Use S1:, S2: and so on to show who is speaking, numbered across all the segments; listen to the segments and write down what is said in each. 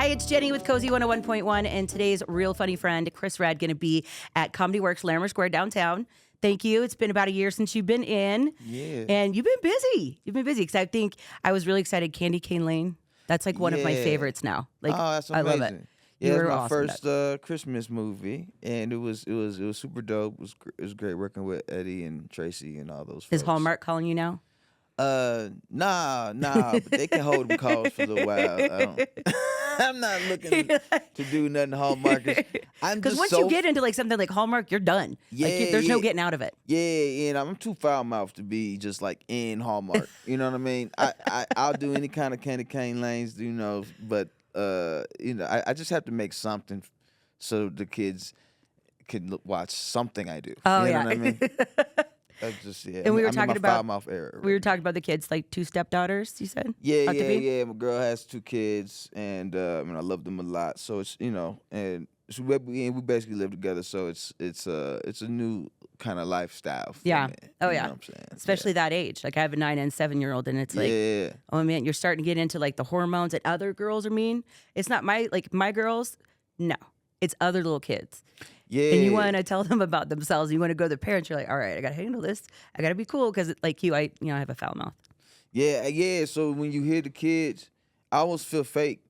S1: Hi, it's Jenny with KOSI 101.1, and today's real funny friend, Chris Rad, going to be at Comedy Works, Larimer Square downtown. Thank you. It's been about a year since you've been in.
S2: Yeah.
S1: And you've been busy. You've been busy because I think I was really excited. Candy Cane Lane. That's like one of my favorites now. Like,
S2: oh, that's
S1: I
S2: amazing.
S1: love it.
S2: Yeah, it was my
S1: awesome
S2: first Christmas movie, and it was super dope. It was great working with Eddie and Tracy and all those folks.
S1: Is Hallmark calling you now?
S2: Nah, but they can hold them calls for a little while. I'm not looking to do nothing Hallmark.
S1: Because once you get into like something like Hallmark, you're done.
S2: Yeah,
S1: like, there's no getting out of it.
S2: Yeah, and I'm too foul-mouthed to be just like in Hallmark. You know what I mean? I'll do any kind of Candy Cane Lanes, but I just have to make something so the kids can watch something I do.
S1: Oh,
S2: you know
S1: yeah.
S2: what I mean? That's just, yeah.
S1: And we were
S2: I'm
S1: talking
S2: in my
S1: about
S2: foul-mouth era.
S1: We were talking about the kids, like 2 stepdaughters, you said?
S2: Yeah. My girl has 2 kids, and I love them a lot. So it's and so we basically live together. So it's a new kind of lifestyle. For
S1: Yeah.
S2: me,
S1: Oh,
S2: you
S1: yeah.
S2: know what I'm saying?
S1: Especially that age. Like I have a 9 and 7-year-old, and it's like, oh man, you're starting to get into like the hormones that other girls are mean. It's not my girls. No, it's other little kids.
S2: Yeah.
S1: And you want to tell them about themselves. You want to go to their parents. You're like, all right, I got to handle this. I got to be cool because like you, I have a foul mouth.
S2: Yeah. So when you hear the kids, I almost feel fake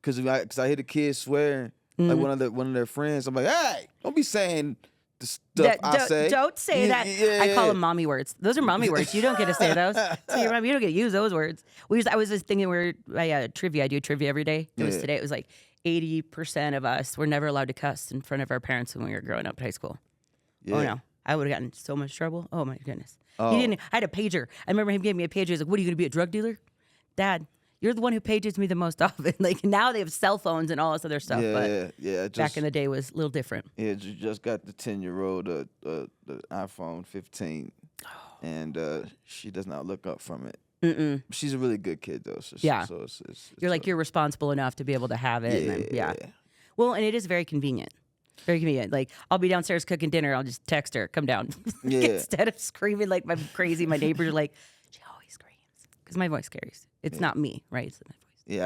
S2: because I hear the kids swearing like one of their friends. I'm like, hey, don't be saying the stuff I say.
S1: Don't say that. I call them mommy words. Those are mommy words. You don't get to say those. So your mom, you don't get to use those words. I was just thinking trivia. I do trivia every day. It was today. It was like 80% of us were never allowed to cuss in front of our parents when we were growing up in high school. Yeah. Oh no, I would have gotten so much trouble. Oh my goodness.
S2: Oh.
S1: He didn't. I had a pager. I remember him giving me a pager. He was like, "What are you going to be, a drug dealer?" Dad, you're the one who pages me the most often. Like now they have cell phones and all this other stuff.
S2: Yeah.
S1: Back in the day was a little different.
S2: Yeah, just got the 10-year-old the iPhone 15, and she does not look up from it.
S1: Mm-mm.
S2: She's a really good kid though. So,
S1: Yeah.
S2: So
S1: you're responsible enough to be able to have it.
S2: Yeah.
S1: Well, and it is very convenient. Very convenient. Like I'll be downstairs cooking dinner. I'll just text her, come down.
S2: Yeah.
S1: Instead of screaming like I'm crazy, my neighbors are like, she always screams because my voice carries. It's not me, right? It's my voice.
S2: Yeah,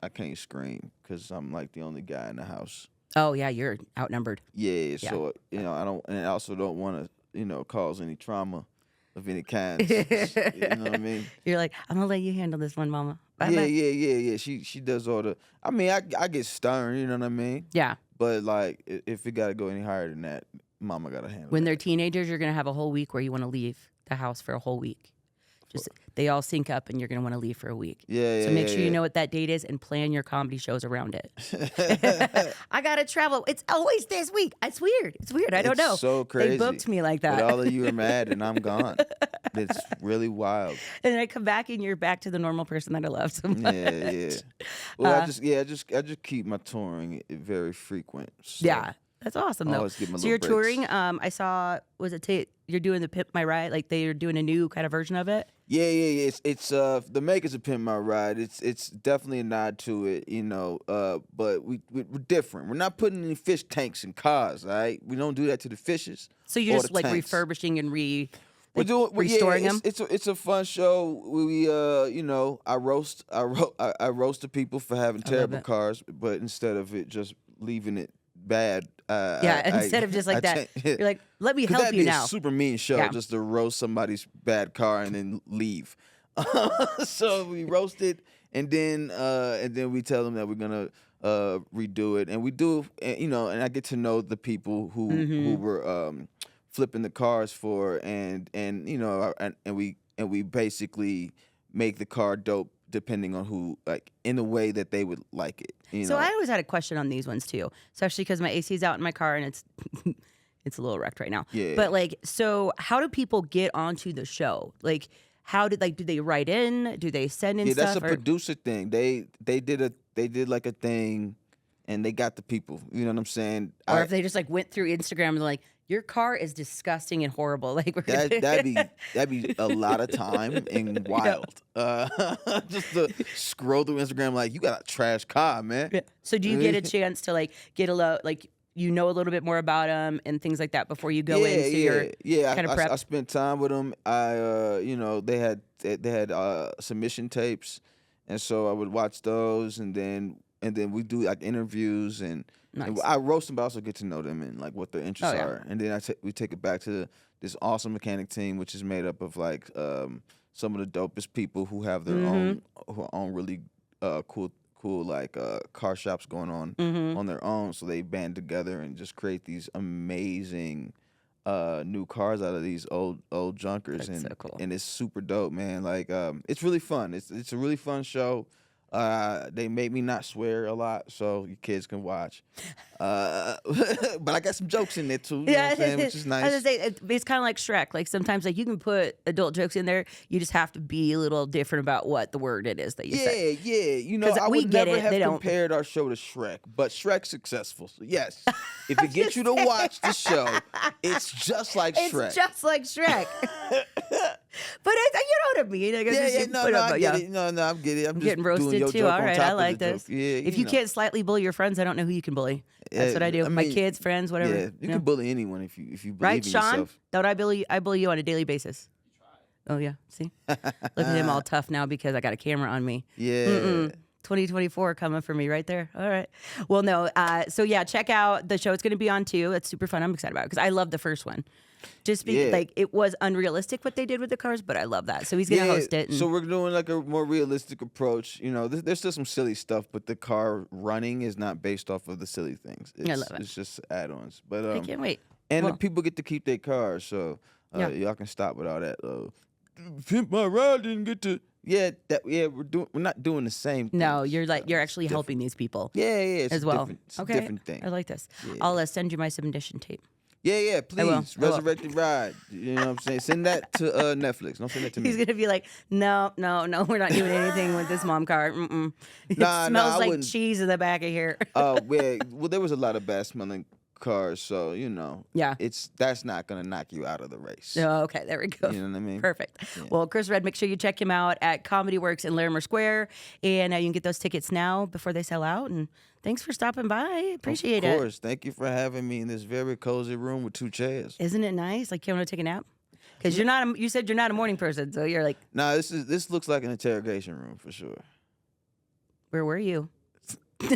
S2: I can't scream because I'm like the only guy in the house.
S1: Oh yeah, you're outnumbered.
S2: Yeah. So I don't, and I also don't want to cause any trauma of any kind. You know what I mean?
S1: You're like, I'm gonna let you handle this one, Mama. Bye.
S2: Yeah. She does all the. I mean, I get stern. You know what I mean?
S1: Yeah.
S2: But like, if it got to go any higher than that, Mama gotta handle.
S1: When they're teenagers, you're gonna have a whole week where you want to leave the house for a whole week. Just they all sync up, and you're gonna want to leave for a week.
S2: Yeah.
S1: So make sure you know what that date is and plan your comedy shows around it. I gotta travel. It's always this week. It's weird. I don't know.
S2: So crazy.
S1: They booked me like that.
S2: But all of you are mad, and I'm gone. It's really wild.
S1: And then I come back, and you're back to the normal person that I love so much.
S2: Yeah. Well, I just keep my touring very frequent. So.
S1: Yeah. That's awesome, though. So you're touring. I saw, you're doing the Pimp My Ride? Like they're doing a new kind of version of it?
S2: Yeah. It's the makers of Pimp My Ride. It's definitely a nod to it, but we're different. We're not putting any fish tanks in cars, all right? We don't do that to the fishes.
S1: So you're just like
S2: tanks.
S1: refurbishing and
S2: restoring
S1: them?
S2: It's a fun show. We I roast the people for having terrible cars, but instead of it just leaving it bad.
S1: Instead of just like that, you're like, let me help you now.
S2: That'd be a super mean show, just to roast somebody's bad car and then leave. So we roast it, and then we tell them that we're gonna redo it, and we do, and I get to know the people who were flipping the cars for, and we basically make the car dope depending on who, like, in a way that they would like it.
S1: So I always had a question on these ones too, especially because my AC is out in my car and it's it's a little wrecked right now.
S2: Yeah.
S1: But like, so how do people get onto the show? Like, do they write in? Do they send in stuff?
S2: Yeah, that's a producer thing. They did like a thing, and they got the people. You know what I'm saying?
S1: Or if they just like went through Instagram and they're like, your car is disgusting and horrible. Like
S2: that'd be a lot of time and wild. Just to scroll through Instagram like, you got a trash car, man.
S1: Yeah. So do you get a chance to like get a little bit more about them and things like that before you go into your kind of prep?
S2: I spent time with them. They had submission tapes, and so I would watch those, and then and then we do like interviews and I roast them, but I also get to know them and like what their interests are. And then we take it back to this awesome mechanic team, which is made up of like some of the dopest people who have their own really cool like car shops going on their own. So they band together and just create these amazing new cars out of these old junkers.
S1: That's so cool.
S2: And it's super dope, man. Like it's really fun. It's a really fun show. They made me not swear a lot, so your kids can watch. But I got some jokes in there too, you know what I'm saying, which is nice.
S1: I was gonna say, it's kind of like Shrek. Like sometimes, like you can put adult jokes in there. You just have to be a little different about what the word it is that you say.
S2: Yeah. You know, I would never have compared our show to Shrek, but Shrek's successful. So yes, if it gets you to watch the show, it's just like Shrek.
S1: It's just like Shrek. But you know what I mean. I get it.
S2: No, I'm getting it. I'm just
S1: getting roasted
S2: doing your
S1: too.
S2: joke
S1: All
S2: on
S1: right,
S2: top
S1: I
S2: of
S1: like
S2: the
S1: this.
S2: joke. Yeah,
S1: if you can't slightly bully your friends, I don't know who you can bully. That's what I do. My kids, friends, whatever.
S2: Yeah, you can bully anyone if you believe
S1: right,
S2: in
S1: Sean?
S2: yourself.
S1: Don't I bully you on a daily basis? Oh yeah. See, look at him all tough now because I got a camera on me.
S2: Yeah.
S1: 2024 coming for me right there. All right. Well, no. So yeah, check out the show. It's going to be on too. It's super fun. I'm excited about it because I love the first one. Just because like it was unrealistic what they did with the cars, but I love that. So he's going to host it.
S2: So we're doing like a more realistic approach. You know, there's still some silly stuff, but the car running is not based off of the silly things.
S1: I love it.
S2: It's just add-ons. But
S1: I can't wait.
S2: And the people get to keep their cars, so y'all can stop with all that. Pimp my ride didn't get to. We're not doing the same thing.
S1: No, you're actually helping these people.
S2: Yeah, it's
S1: as well.
S2: It's a
S1: Okay,
S2: different thing.
S1: I like this.
S2: Yeah.
S1: I'll send you my submission tape.
S2: Yeah, please.
S1: I will.
S2: Resurrected Ride. You know what I'm saying? Send that to Netflix. Don't send that to me.
S1: He's gonna be like, no, we're not doing anything with this mom car. It smells like cheese in the back of here.
S2: Well, there was a lot of bad smelling cars, so you know, that's not gonna knock you out of the race.
S1: Oh, okay, there we go.
S2: You know what I mean?
S1: Perfect. Yeah. Well, Chris Red, make sure you check him out at Comedy Works in Larimer Square, and you can get those tickets now before they sell out. And thanks for stopping by. Appreciate it.
S2: Of course. Thank you for having me in this very cozy room with 2 chairs.
S1: Isn't it nice? Like you want to take a nap? Because you said you're not a morning person, so you're like.
S2: Nah, this looks like an interrogation room for sure.
S1: Where were you? It's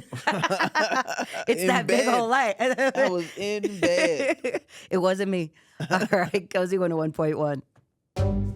S2: in
S1: that
S2: bed.
S1: big old light.
S2: I was in bed.
S1: It wasn't me. All right, KOSI 101.1.